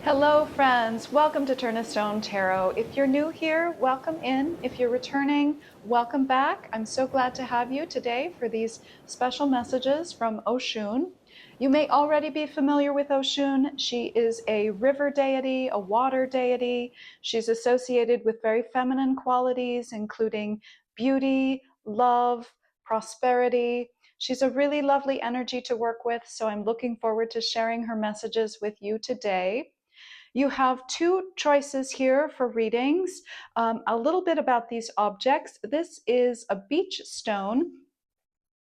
Hello, friends. Welcome to Turn a Stone Tarot. If you're new here, welcome in. If you're returning, welcome back. I'm so glad to have you today for these special messages from Oshun. You may already be familiar with Oshun. She is a river deity, a water deity. She's associated with very feminine qualities, including beauty, love, prosperity. She's a really lovely energy to work with, so I'm looking forward to sharing her messages with you today. You have two choices here for readings. A little bit about these objects. This is a beach stone.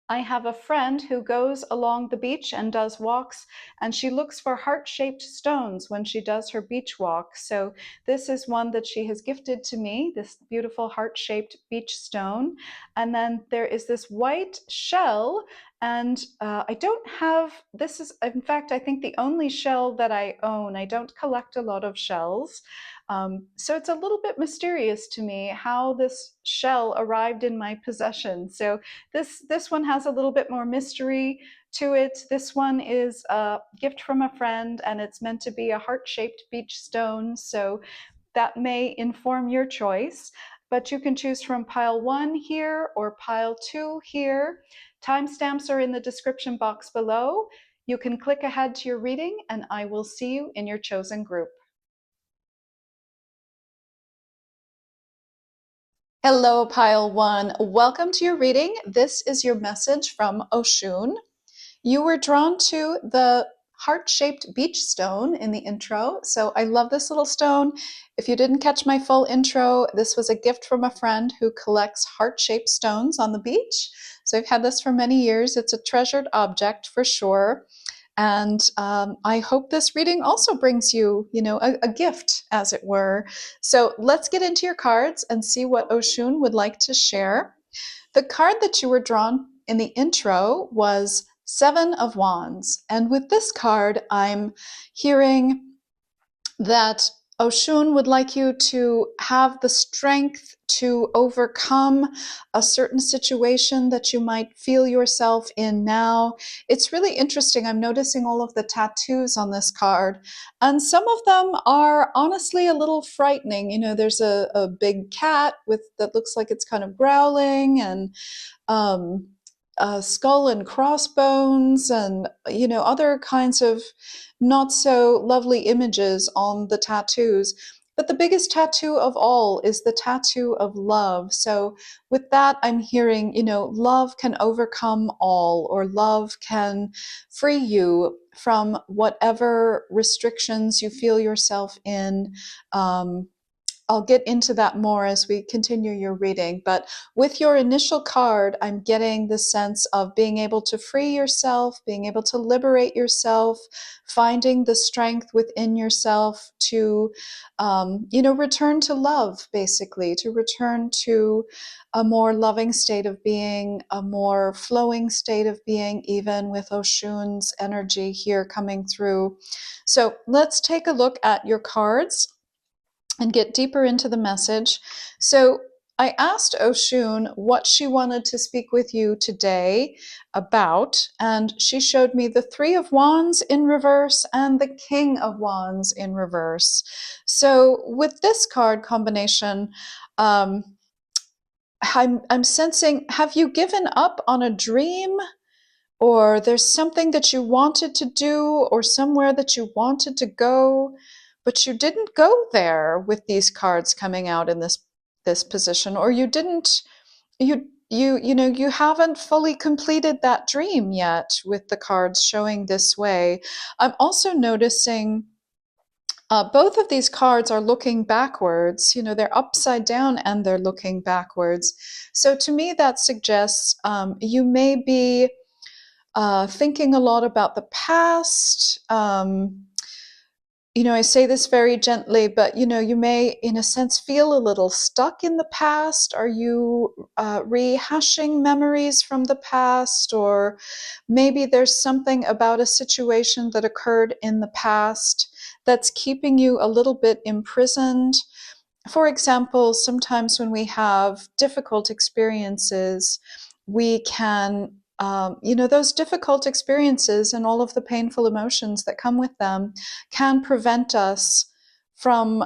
I have a friend who goes along the beach and does walks, and she looks for heart-shaped stones when she does her beach walk. So this is one that she has gifted to me, this beautiful heart-shaped beach stone. And then there is this white shell, and I don't have, this is in fact I think the only shell that I own. I don't collect a lot of shells. So it's a little bit mysterious to me how this shell arrived in my possession. So this one has a little bit more mystery to it. This one is a gift from a friend, and it's meant to be a heart-shaped beach stone, so that may inform your choice. But you can choose from pile 1 here or pile 2 here. Timestamps are in the description box below. You can click ahead to your reading, and I will see you in your chosen group. Hello, pile 1. Welcome to your reading. This is your message from Oshun. You were drawn to the heart-shaped beach stone in the intro, so I love this little stone. If you didn't catch my full intro, this was a gift from a friend who collects heart-shaped stones on the beach. So I've had this for many years. It's a treasured object for sure. And I hope this reading also brings you, a gift, as it were. So let's get into your cards and see what Oshun would like to share. The card that you were drawn in the intro was Seven of Wands. And with this card, I'm hearing that Oshun would like you to have the strength to overcome a certain situation that you might feel yourself in now. It's really interesting. I'm noticing all of the tattoos on this card, and some of them are honestly a little frightening. There's a big cat that looks like it's kind of growling, and skull and crossbones, and other kinds of not so lovely images on the tattoos. But the biggest tattoo of all is the tattoo of love. So with that, I'm hearing, love can overcome all, or love can free you from whatever restrictions you feel yourself in. I'll get into that more as we continue your reading, but with your initial card, I'm getting the sense of being able to free yourself, being able to liberate yourself, finding the strength within yourself to, return to love, basically, to return to a more loving state of being, a more flowing state of being, even with Oshun's energy here coming through. So let's take a look at your cards and get deeper into the message. So I asked Oshun what she wanted to speak with you today about, and she showed me the Three of Wands in reverse and the King of Wands in reverse. So with this card combination, I'm sensing, have you given up on a dream? Or there's something that you wanted to do, or somewhere that you wanted to go, but you didn't go there with these cards coming out in this position, or you didn't you haven't fully completed that dream yet with the cards showing this way. I'm also noticing both of these cards are looking backwards. They're upside down and they're looking backwards. So to me, that suggests you may be thinking a lot about the past. I say this very gently, but you may, in a sense, feel a little stuck in the past. Are you rehashing memories from the past? Or maybe there's something about a situation that occurred in the past that's keeping you a little bit imprisoned. For example, sometimes when we have difficult experiences, we can those difficult experiences and all of the painful emotions that come with them can prevent us from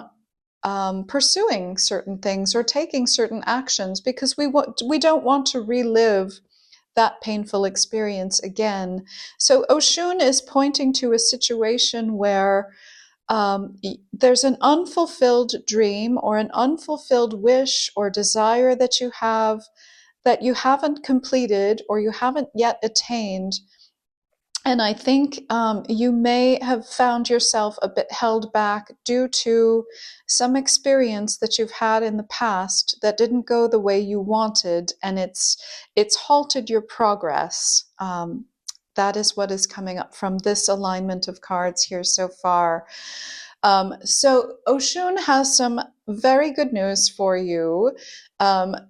pursuing certain things or taking certain actions because we don't want to relive that painful experience again. So Oshun is pointing to a situation where there's an unfulfilled dream or an unfulfilled wish or desire that you have that you haven't completed or you haven't yet attained. And I think you may have found yourself a bit held back due to some experience that you've had in the past that didn't go the way you wanted, and it's halted your progress. That is what is coming up from this alignment of cards here so far. So Oshun has some very good news for you.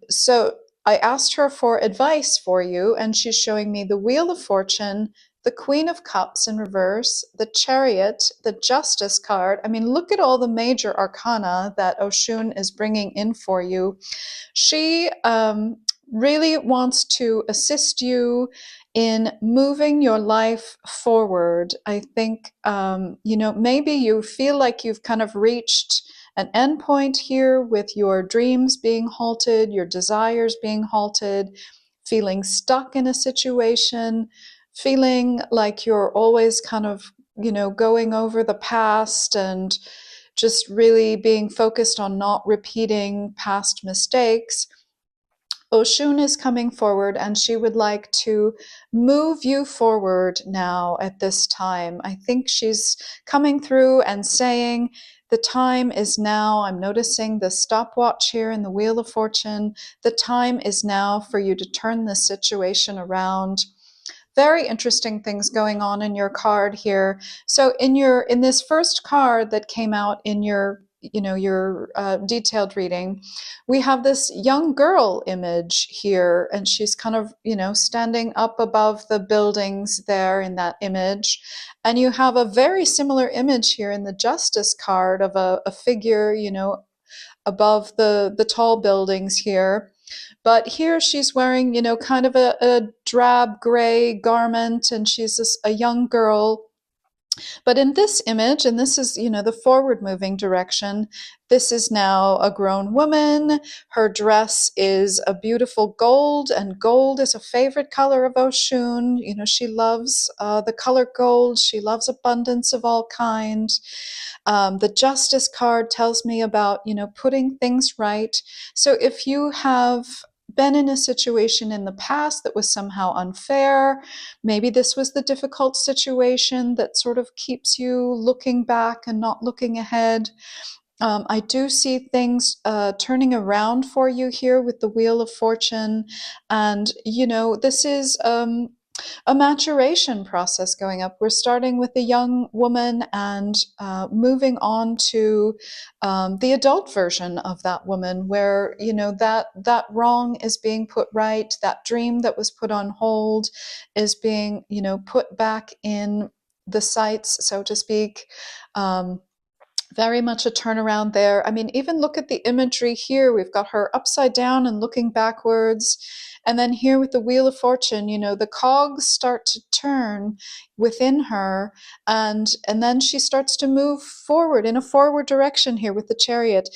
So I asked her for advice for you, and she's showing me the Wheel of Fortune, the Queen of Cups in reverse, the Chariot, the Justice card. I mean, look at all the major arcana that Oshun is bringing in for you. She really wants to assist you in moving your life forward. I think, maybe you feel like you've kind of reached an endpoint here with your dreams being halted, your desires being halted, feeling stuck in a situation, feeling like you're always kind of, going over the past and just really being focused on not repeating past mistakes. Oshun is coming forward and she would like to move you forward now at this time. I think she's coming through and saying, the time is now. I'm noticing the stopwatch here in the Wheel of Fortune. The time is now for you to turn this situation around. Very interesting things going on in your card here. So in this first card that came out in your detailed reading, we have this young girl image here, and she's kind of standing up above the buildings there in that image. And you have a very similar image here in the Justice card of a figure above the tall buildings here. But here she's wearing, kind of a drab gray garment, and she's a young girl. But in this image, and this is, the forward moving direction, this is now a grown woman. Her dress is a beautiful gold, and gold is a favorite color of Oshun. She loves the color gold. She loves abundance of all kinds. The Justice card tells me about, putting things right. So if you have been in a situation in the past that was somehow unfair, maybe this was the difficult situation that sort of keeps you looking back and not looking ahead. I do see things turning around for you here with the Wheel of Fortune. And, this is a maturation process going up. We're starting with a young woman and moving on to the adult version of that woman, where that wrong is being put right, that dream that was put on hold is being put back in the sights, so to speak. Very much a turnaround there. I mean, even look at the imagery here. We've got her upside down and looking backwards. And then here with the Wheel of Fortune, the cogs start to turn within her. And then she starts to move forward in a forward direction here with the Chariot.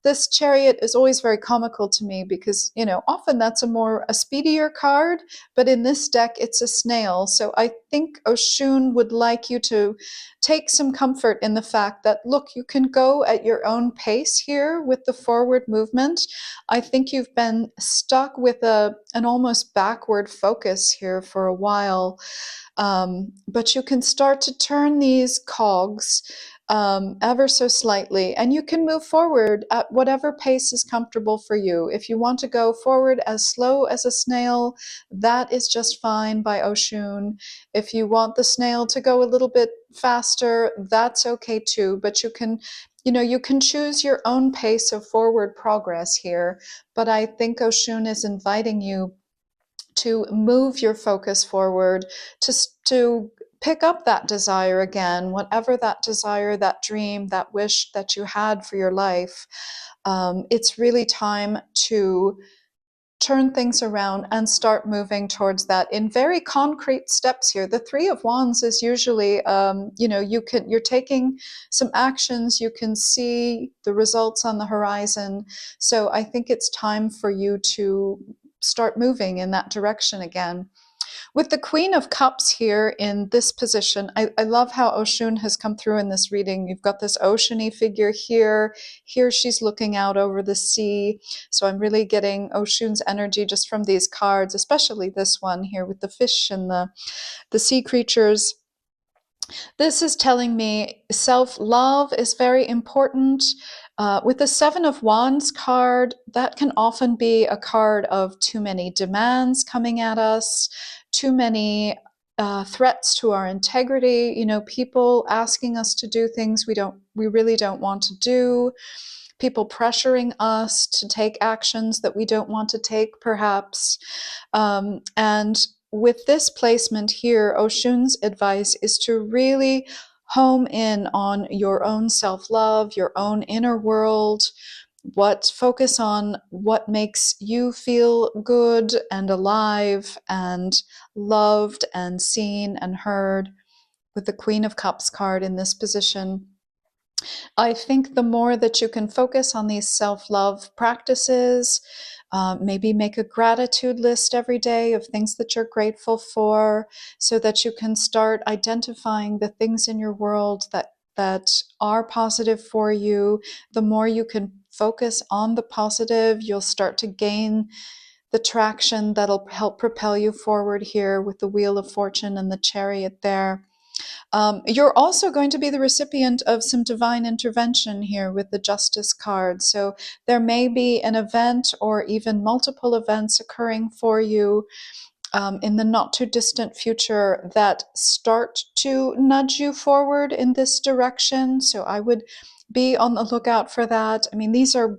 This Chariot is always very comical to me because, often that's a speedier card, but in this deck, it's a snail. So I think Oshun would like you to take some comfort in the fact that, look, you can go at your own pace here with the forward movement. I think you've been stuck with an almost backward focus here for a while, but you can start to turn these cogs ever so slightly, and you can move forward at whatever pace is comfortable for you. If you want to go forward as slow as a snail, that is just fine by Oshun. If you want the snail to go a little bit faster, that's okay too. But you can choose your own pace of forward progress here. But I think Oshun is inviting you to move your focus forward, to pick up that desire again, whatever that desire, that dream, that wish that you had for your life. It's really time to turn things around and start moving towards that in very concrete steps here. The Three of Wands is usually, you're taking some actions, you can see the results on the horizon. So I think it's time for you to start moving in that direction again. With the Queen of Cups here in this position, I love how Oshun has come through in this reading. You've got this ocean-y figure here. Here she's looking out over the sea. So I'm really getting Oshun's energy just from these cards, especially this one here with the fish and the sea creatures. This is telling me self-love is very important. With the Seven of Wands card, that can often be a card of too many demands coming at us, too many threats to our integrity, people asking us to do things we really don't want to do, people pressuring us to take actions that we don't want to take, perhaps. And with this placement here, Oshun's advice is to really home in on your own self-love, your own inner world, focus on what makes you feel good and alive and loved and seen and heard. With the Queen of Cups card in this position, I think the more that you can focus on these self-love practices, maybe make a gratitude list every day of things that you're grateful for, so that you can start identifying the things in your world that are positive for you. The more you can focus on the positive, you'll start to gain the traction that'll help propel you forward here with the Wheel of Fortune and the Chariot there. You're also going to be the recipient of some divine intervention here with the Justice card. So there may be an event or even multiple events occurring for you in the not too distant future that start to nudge you forward in this direction. So I would be on the lookout for that. I mean, these are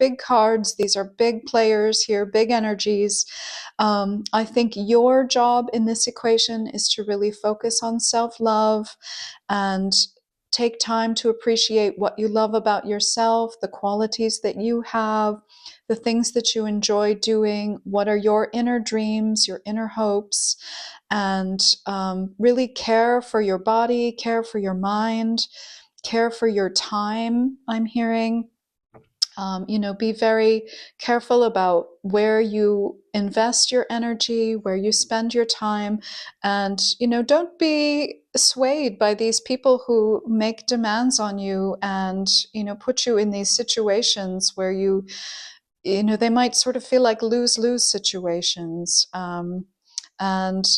big cards. These are big players here, big energies. I think your job in this equation is to really focus on self-love and take time to appreciate what you love about yourself, the qualities that you have, the things that you enjoy doing, what are your inner dreams, your inner hopes, and really care for your body, care for your mind, care for your time, I'm hearing. Be very careful about where you invest your energy, where you spend your time, and, don't be swayed by these people who make demands on you and, put you in these situations where they might sort of feel like lose-lose situations. And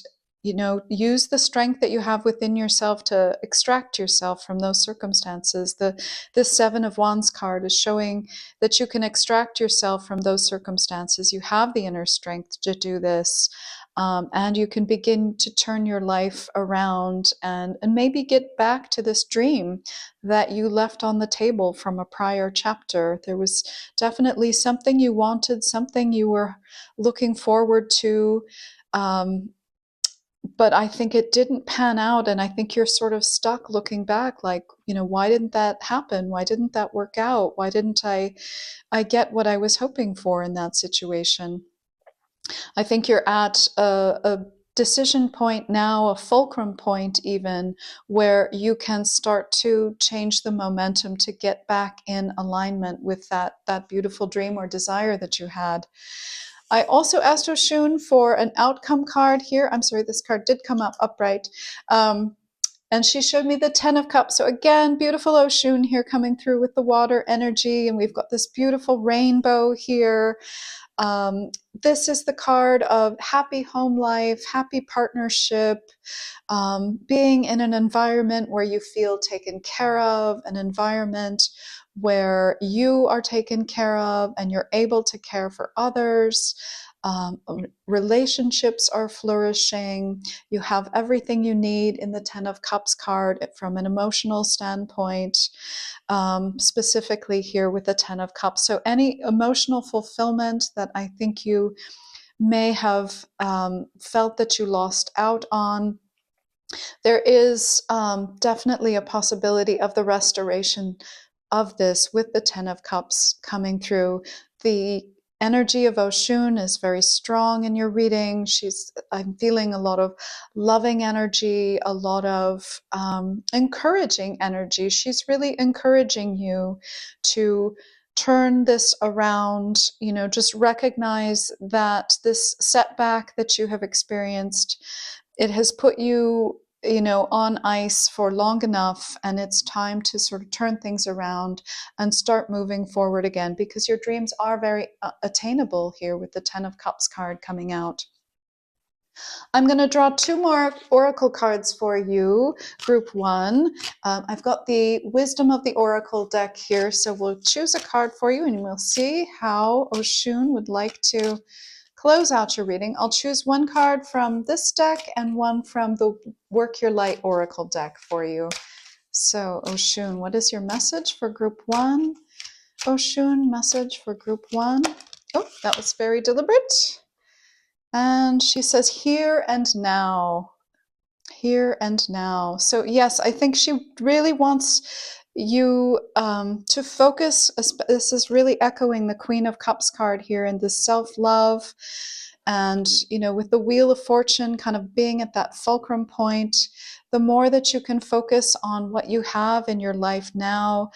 use the strength that you have within yourself to extract yourself from those circumstances. The Seven of Wands card is showing that you can extract yourself from those circumstances. You have the inner strength to do this. And you can begin to turn your life around and maybe get back to this dream that you left on the table from a prior chapter. There was definitely something you wanted, something you were looking forward to. But I think it didn't pan out, and I think you're sort of stuck looking back like, why didn't that happen? Why didn't that work out? Why didn't I get what I was hoping for in that situation? I think you're at a decision point now, a fulcrum point even, where you can start to change the momentum to get back in alignment with that beautiful dream or desire that you had. I also asked Oshun for an outcome card here. I'm sorry, this card did come up upright. And she showed me the Ten of Cups. So again, beautiful Oshun here coming through with the water energy. And we've got this beautiful rainbow here. This is the card of happy home life, happy partnership, being in an environment where you feel taken care of, an environment where you are taken care of and you're able to care for others. Relationships are flourishing. You have everything you need in the Ten of Cups card from an emotional standpoint, specifically here with the Ten of Cups. So any emotional fulfillment that I think you may have felt that you lost out on, there is definitely a possibility of the restoration of this with the Ten of Cups coming through. The energy of Oshun is very strong in your reading. I'm feeling a lot of loving energy, a lot of encouraging energy. She's really encouraging you to turn this around, just recognize that this setback that you have experienced, it has put you on ice for long enough, and it's time to sort of turn things around and start moving forward again, because your dreams are very attainable here with the 10 of Cups card coming out. I'm going to draw 2 more oracle cards for you, group 1. I've got the Wisdom of the Oracle deck here, so we'll choose a card for you and we'll see how Oshun would like to close out your reading. I'll choose 1 card from this deck and 1 from the Work Your Light Oracle deck for you. So, Oshun, what is your message for group 1? Oshun, message for group 1. Oh, that was very deliberate. And she says, here and now. Here and now. So, yes, I think she really wants you to focus. This is really echoing the Queen of Cups card here, and the self-love. And, with the Wheel of Fortune kind of being at that fulcrum point, the more that you can focus on what you have in your life now,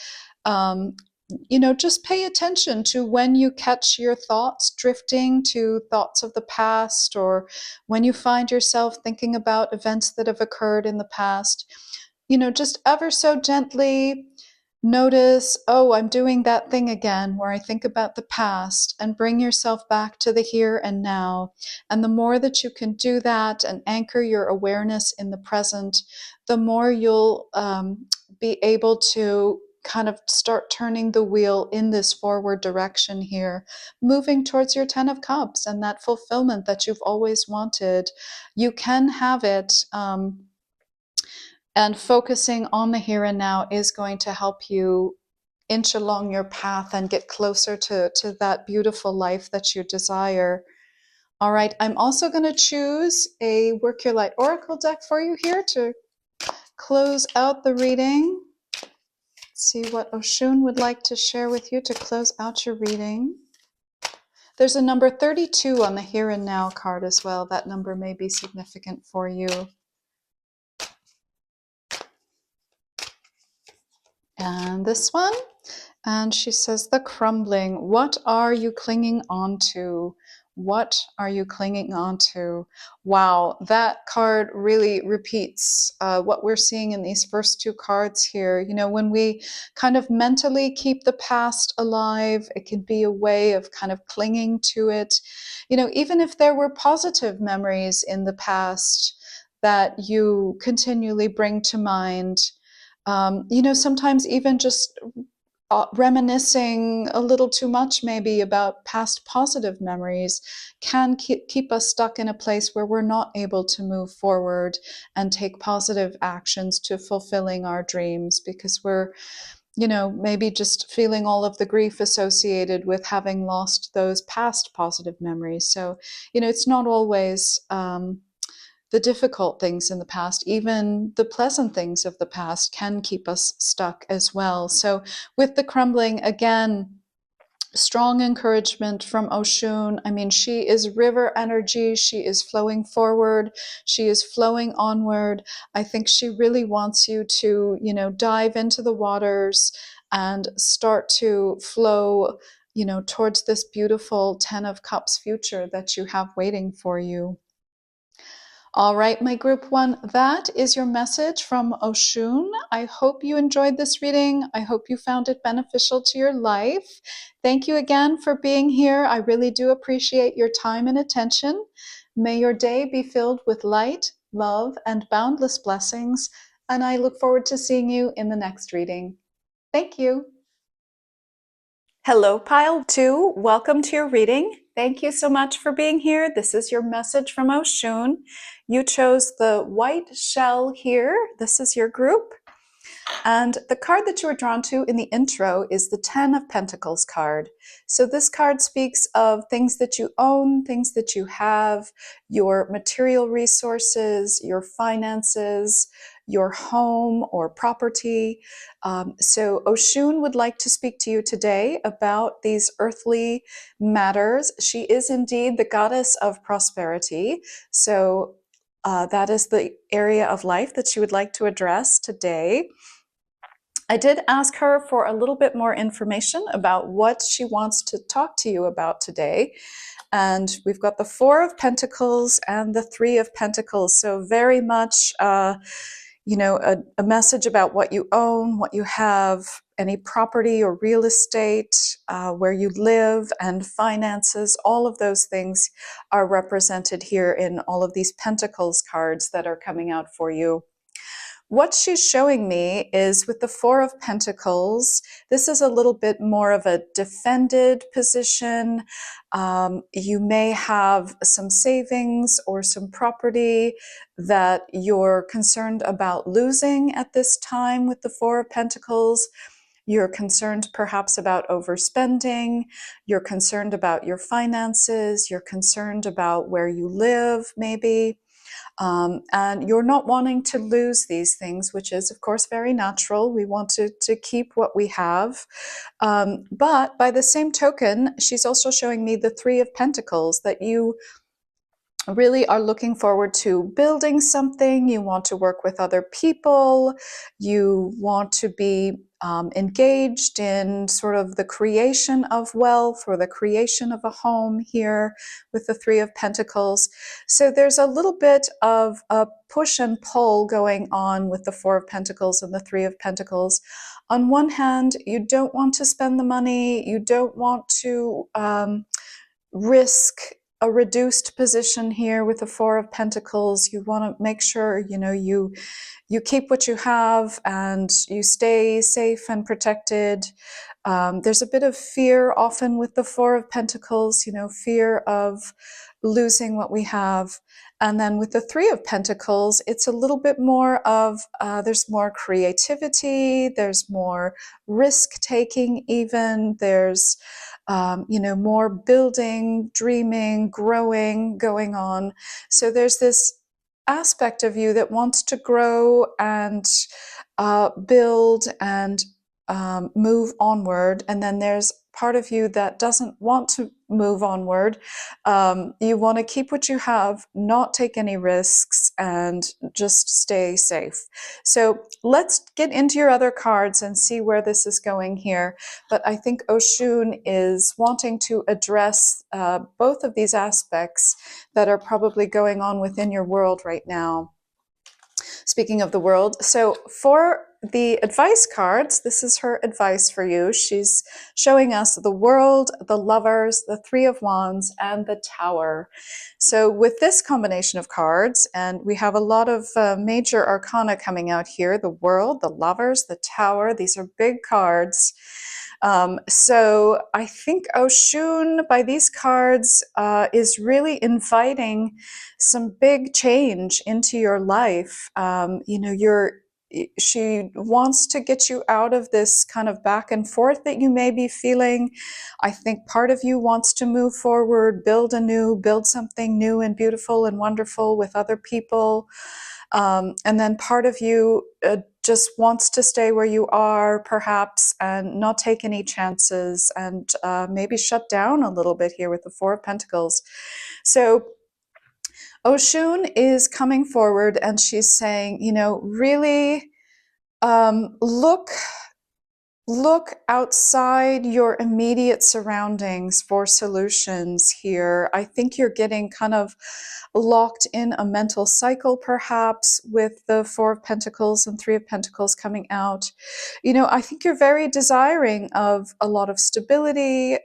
just pay attention to when you catch your thoughts drifting to thoughts of the past, or when you find yourself thinking about events that have occurred in the past. Just ever so gently notice, oh, I'm doing that thing again, where I think about the past, and bring yourself back to the here and now. And the more that you can do that and anchor your awareness in the present, the more you'll be able to kind of start turning the wheel in this forward direction here, moving towards your 10 of Cups and that fulfillment that you've always wanted. You can have it. And focusing on the here and now is going to help you inch along your path and get closer to that beautiful life that you desire. All right, I'm also going to choose a Work Your Light Oracle deck for you here to close out the reading. Let's see what Oshun would like to share with you to close out your reading. There's a number 32 on the Here and Now card as well. That number may be significant for you. And this one. And she says, the crumbling. What are you clinging on to? What are you clinging on to? Wow, that card really repeats what we're seeing in these first 2 cards here. When we kind of mentally keep the past alive, it can be a way of kind of clinging to it. Even if there were positive memories in the past that you continually bring to mind, sometimes even just reminiscing a little too much maybe about past positive memories can keep us stuck in a place where we're not able to move forward and take positive actions to fulfilling our dreams, because we're maybe just feeling all of the grief associated with having lost those past positive memories. So it's not always the difficult things in the past. Even the pleasant things of the past can keep us stuck as well. So with the crumbling, again, strong encouragement from Oshun. I mean, she is river energy. She is flowing forward. She is flowing onward. I think she really wants you to, dive into the waters and start to flow, towards this beautiful 10 of Cups future that you have waiting for you. All right, my group 1, that is your message from Oshun. I hope you enjoyed this reading. I hope you found it beneficial to your life. Thank you again for being here. I really do appreciate your time and attention. May your day be filled with light, love, and boundless blessings, and I look forward to seeing you in the next reading. Thank you. Hello, Pile 2. Welcome to your reading. Thank you so much for being here. This is your message from Oshun. You chose the white shell here. This is your group. And the card that you were drawn to in the intro is the Ten of Pentacles card. So this card speaks of things that you own, things that you have, your material resources, your finances, your home or property. So Oshun would like to speak to you today about these earthly matters. She is indeed the goddess of prosperity. So that is the area of life that she would like to address today. I did ask her for a little bit more information about what she wants to talk to you about today. And we've got the Four of Pentacles and the Three of Pentacles. So very much, a message about what you own, what you have, any property or real estate, where you live, and finances. All of those things are represented here in all of these Pentacles cards that are coming out for you. What she's showing me is with the Four of Pentacles, this is a little bit more of a defended position. You may have some savings or some property that you're concerned about losing at this time with the Four of Pentacles. You're concerned perhaps about overspending. You're concerned about your finances. You're concerned about where you live, maybe. And you're not wanting to lose these things, which is, of course, very natural. We want to keep what we have. But by the same token, she's also showing me the Three of Pentacles, that you really are looking forward to building something. You want to work with other people. You want to be engaged in sort of the creation of wealth or the creation of a home here with the Three of Pentacles. So there's a little bit of a push and pull going on with the Four of Pentacles and the Three of Pentacles. On one hand, you don't want to spend the money. You don't want to risk a reduced position here with the Four of Pentacles. You want to make sure, you keep what you have and you stay safe and protected. There's a bit of fear often with the Four of Pentacles, fear of losing what we have. And then with the Three of Pentacles, it's a little bit more of, there's more creativity, there's more risk taking even, there's more building, dreaming, growing going on. So there's this aspect of you that wants to grow and build and move onward. And then there's part of you that doesn't want to move onward. You want to keep what you have, not take any risks, and just stay safe. So let's get into your other cards and see where this is going here. But I think Oshun is wanting to address both of these aspects that are probably going on within your world right now. Speaking of the world, so for the advice cards, this is her advice for you. She's showing us the world, the lovers, the Three of Wands, and the Tower. So with this combination of cards, and we have a lot of major arcana coming out here, the world, the lovers, the Tower, these are big cards. So I think Oshun, by these cards, is really inviting some big change into your life. She wants to get you out of this kind of back and forth that you may be feeling. I think part of you wants to move forward, build something new and beautiful and wonderful with other people. And then part of you just wants to stay where you are, perhaps, and not take any chances, and maybe shut down a little bit here with the Four of Pentacles. So Oshun is coming forward and she's saying, really look outside your immediate surroundings for solutions here. I think you're getting kind of locked in a mental cycle, perhaps, with the Four of Pentacles and Three of Pentacles coming out. I think you're very desiring of a lot of stability,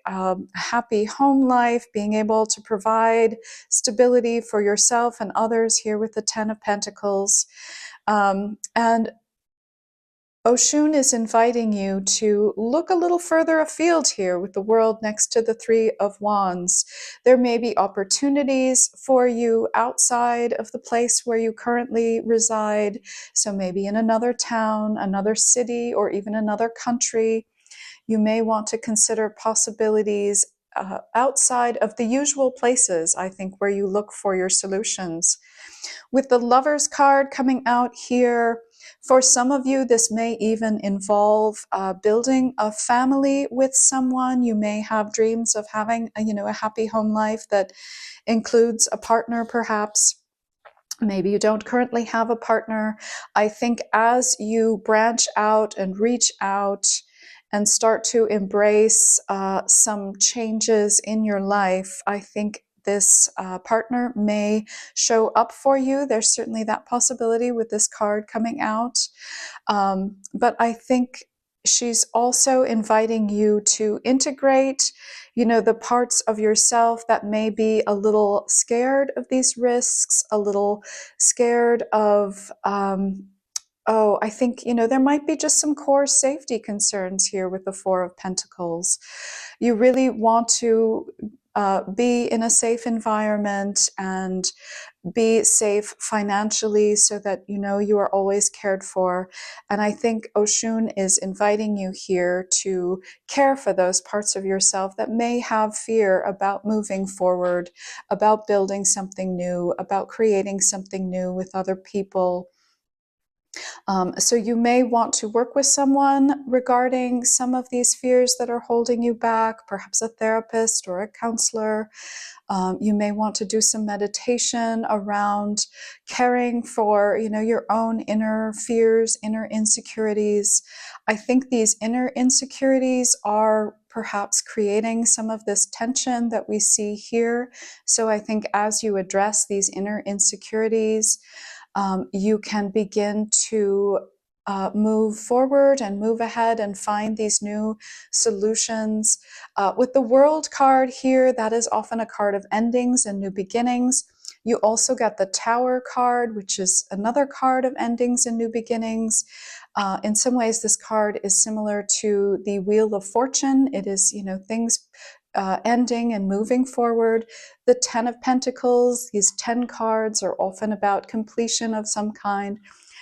happy home life, being able to provide stability for yourself and others here with the Ten of Pentacles. And Oshun is inviting you to look a little further afield here with the world next to the Three of Wands. There may be opportunities for you outside of the place where you currently reside. So maybe in another town, another city, or even another country. You may want to consider possibilities outside of the usual places, I think, where you look for your solutions. With the Lovers card coming out here, for some of you, this may even involve building a family with someone. You may have dreams of having a happy home life that includes a partner, perhaps. Maybe you don't currently have a partner. I think as you branch out and reach out and start to embrace some changes in your life, I think this partner may show up for you. There's certainly that possibility with this card coming out. But I think she's also inviting you to integrate, the parts of yourself that may be a little scared of these risks, a little scared of, I think, there might be just some core safety concerns here with the Four of Pentacles. You really want to be in a safe environment and be safe financially so that you are always cared for. And I think Oshun is inviting you here to care for those parts of yourself that may have fear about moving forward, about building something new, about creating something new with other people. So you may want to work with someone regarding some of these fears that are holding you back, perhaps a therapist or a counselor. You may want to do some meditation around caring for, your own inner fears, inner insecurities. I think these inner insecurities are perhaps creating some of this tension that we see here. So I think as you address these inner insecurities, you can begin to move forward and move ahead and find these new solutions. With the World card here, that is often a card of endings and new beginnings. You also get the Tower card, which is another card of endings and new beginnings. In some ways, this card is similar to the Wheel of Fortune. It is, things ending and moving forward. The Ten of Pentacles, these 10 cards are often about completion of some kind.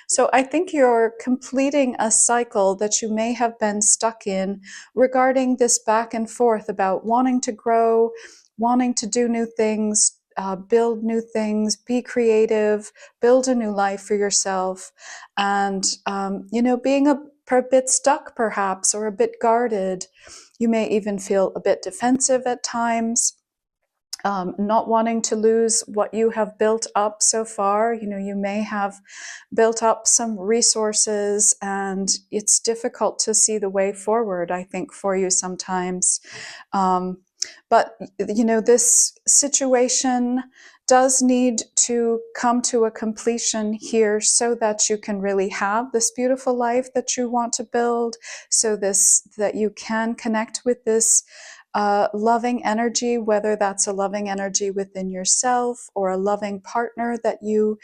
So I think you're completing a cycle that you may have been stuck in regarding this back and forth about wanting to grow, wanting to do new things, build new things, be creative, build a new life for yourself, and being a bit stuck perhaps, or a bit guarded. You may even feel a bit defensive at times. Not wanting to lose what you have built up so far. You may have built up some resources, and it's difficult to see the way forward, I think, for you sometimes. But this situation does need to come to a completion here so that you can really have this beautiful life that you want to build, so that you can connect with this loving energy, whether that's a loving energy within yourself or a loving partner that you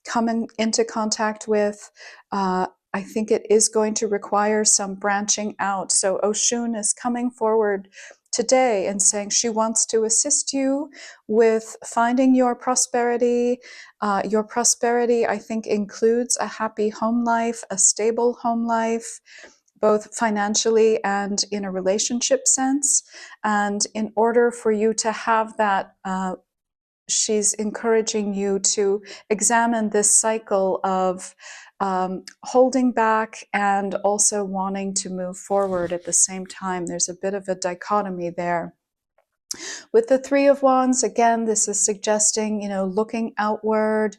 come into contact with. I think it is going to require some branching out. So Oshun is coming forward today and saying she wants to assist you with finding your prosperity. Your prosperity, I think, includes a happy home life, a stable home life, both financially and in a relationship sense. And in order for you to have that, she's encouraging you to examine this cycle of holding back and also wanting to move forward at the same time. There's a bit of a dichotomy there. With the Three of Wands, again, this is suggesting, looking outward,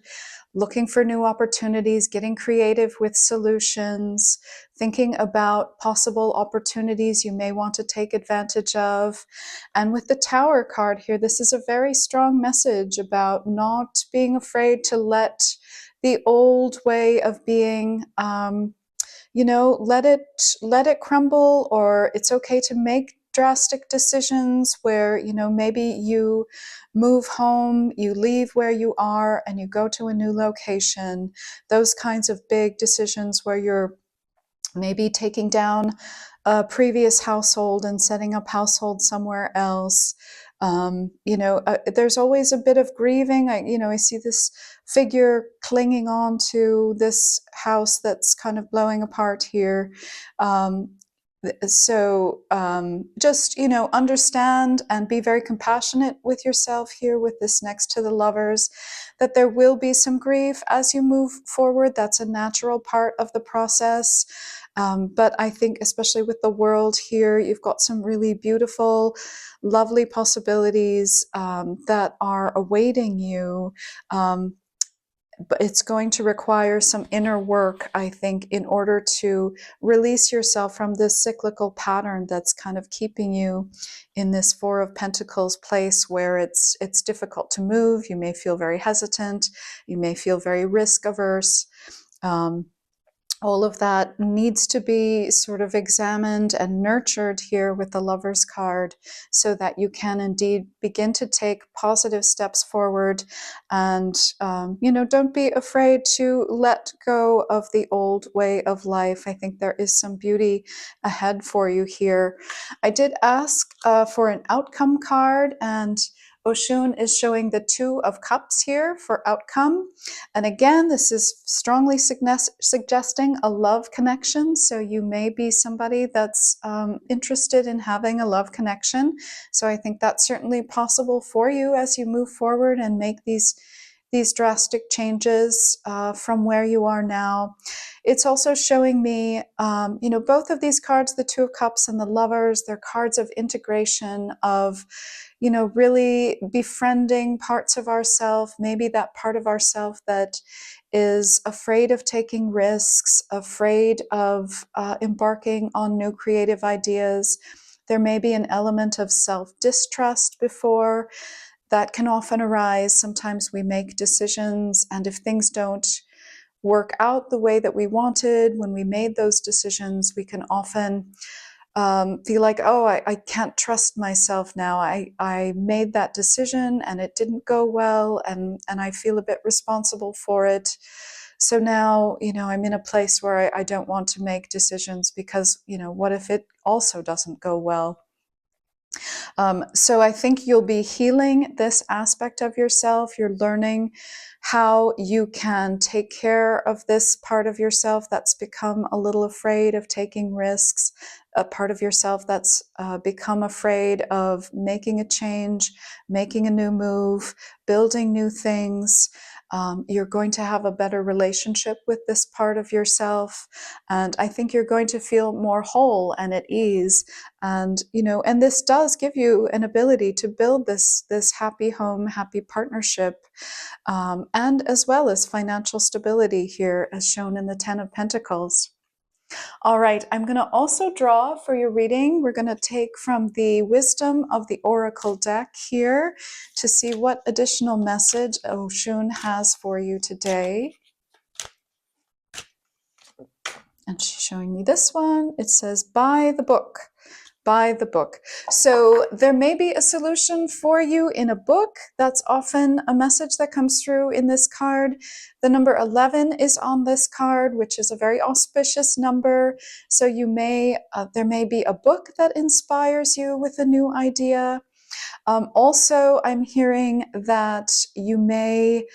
looking for new opportunities, getting creative with solutions, thinking about possible opportunities you may want to take advantage of. And with the Tower card here, this is a very strong message about not being afraid to let the old way of being, let it crumble, or it's okay to make drastic decisions where, maybe you move home, you leave where you are and you go to a new location. Those kinds of big decisions where you're maybe taking down a previous household and setting up household somewhere else. There's always a bit of grieving. I see this figure clinging on to this house that's kind of blowing apart here. Um, just, understand and be very compassionate with yourself here with this next to the Lovers, that there will be some grief as you move forward. That's a natural part of the process. But I think, especially with the World here, you've got some really beautiful, lovely possibilities that are awaiting you. But it's going to require some inner work, I think, in order to release yourself from this cyclical pattern that's kind of keeping you in this Four of Pentacles place where it's difficult to move. You may feel very hesitant. You may feel very risk averse. All of that needs to be sort of examined and nurtured here with the Lover's card, so that you can indeed begin to take positive steps forward. And, don't be afraid to let go of the old way of life. I think there is some beauty ahead for you here. I did ask for an outcome card, and Oshun is showing the Two of Cups here for outcome. And again, this is strongly suggesting a love connection. So you may be somebody that's interested in having a love connection. So I think that's certainly possible for you as you move forward and make these drastic changes from where you are now. It's also showing me, both of these cards, the Two of Cups and the Lovers, they're cards of integration, of really befriending parts of ourself, maybe that part of ourself that is afraid of taking risks, afraid of embarking on new creative ideas. There may be an element of self-distrust before that can often arise. Sometimes we make decisions, and if things don't work out the way that we wanted when we made those decisions, we can often feel like, oh, I can't trust myself now. I made that decision and it didn't go well, and I feel a bit responsible for it. So now, I'm in a place where I don't want to make decisions because, what if it also doesn't go well? So I think you'll be healing this aspect of yourself. You're learning how you can take care of this part of yourself that's become a little afraid of taking risks, a part of yourself that's become afraid of making a change, making a new move, building new things. You're going to have a better relationship with this part of yourself. And I think you're going to feel more whole and at ease. And, and this does give you an ability to build this happy home, happy partnership, and as well as financial stability here, as shown in the Ten of Pentacles. All right, I'm going to also draw for your reading. We're going to take from the Wisdom of the Oracle deck here to see what additional message Oshun has for you today. And she's showing me this one. It says, buy the book. Buy the book. So there may be a solution for you in a book. That's often a message that comes through in this card. The number 11 is on this card, which is a very auspicious number. So there may be a book that inspires you with a new idea. Also, I'm hearing that you may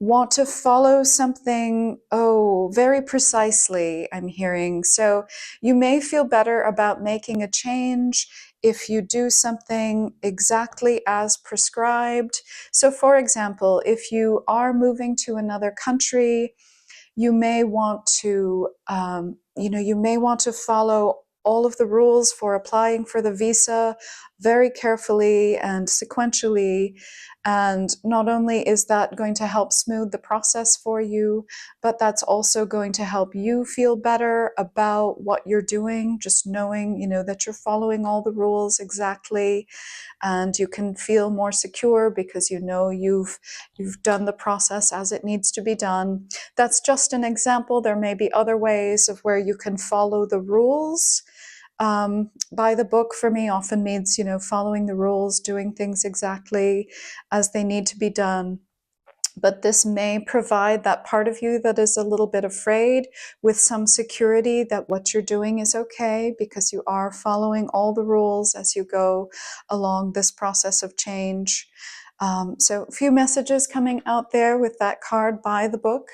want to follow something, very precisely, I'm hearing. So you may feel better about making a change if you do something exactly as prescribed. So for example, if you are moving to another country, you may want to, follow all of the rules for applying for the visa very carefully and sequentially. And not only is that going to help smooth the process for you, but that's also going to help you feel better about what you're doing, just knowing, that you're following all the rules exactly. And you can feel more secure because you've done the process as it needs to be done. That's just an example. There may be other ways of where you can follow the rules. By the book for me often means, following the rules, doing things exactly as they need to be done. But this may provide that part of you that is a little bit afraid with some security that what you're doing is okay because you are following all the rules as you go along this process of change. So a few messages coming out there with that card, buy the book.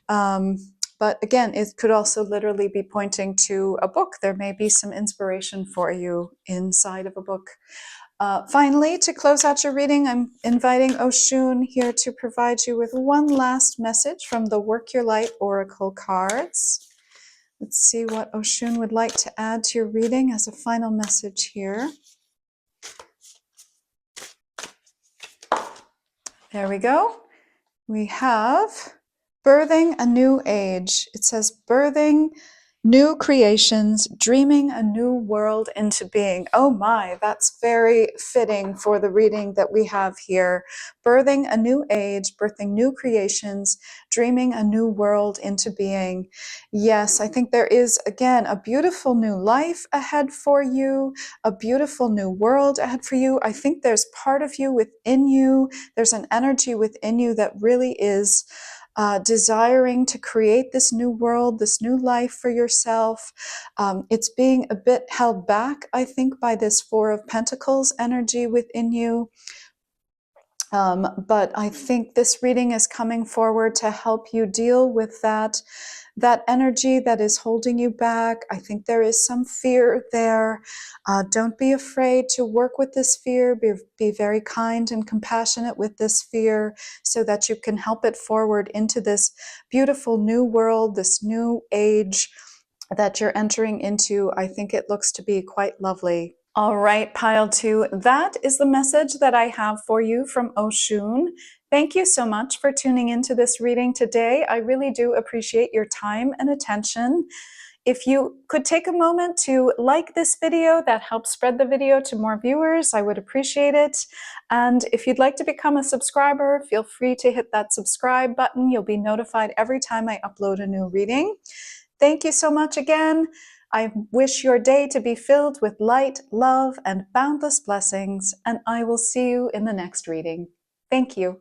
But again, it could also literally be pointing to a book. There may be some inspiration for you inside of a book. Finally, to close out your reading, I'm inviting Oshun here to provide you with one last message from the Work Your Light Oracle cards. Let's see what Oshun would like to add to your reading as a final message here. There we go. We have birthing a new age. It says birthing new creations, dreaming a new world into being. Oh my, that's very fitting for the reading that we have here. Birthing a new age, birthing new creations, dreaming a new world into being. Yes, I think there is, again, a beautiful new life ahead for you, a beautiful new world ahead for you. I think there's part of you within you, there's an energy within you that really is desiring to create this new world, this new life for yourself. It's being a bit held back, I think, by this Four of Pentacles energy within you. But I think this reading is coming forward to help you deal with that energy that is holding you back. I think there is some fear there. Don't be afraid to work with this fear. Be very kind and compassionate with this fear so that you can help it forward into this beautiful new world, this new age that you're entering into. I think it looks to be quite lovely. All right, pile two, that is the message that I have for you from Oshun. Thank you so much for tuning into this reading today. I really do appreciate your time and attention. If you could take a moment to like this video, that helps spread the video to more viewers, I would appreciate it. And if you'd like to become a subscriber, feel free to hit that subscribe button. You'll be notified every time I upload a new reading. Thank you so much again. I wish your day to be filled with light, love, and boundless blessings, and I will see you in the next reading. Thank you.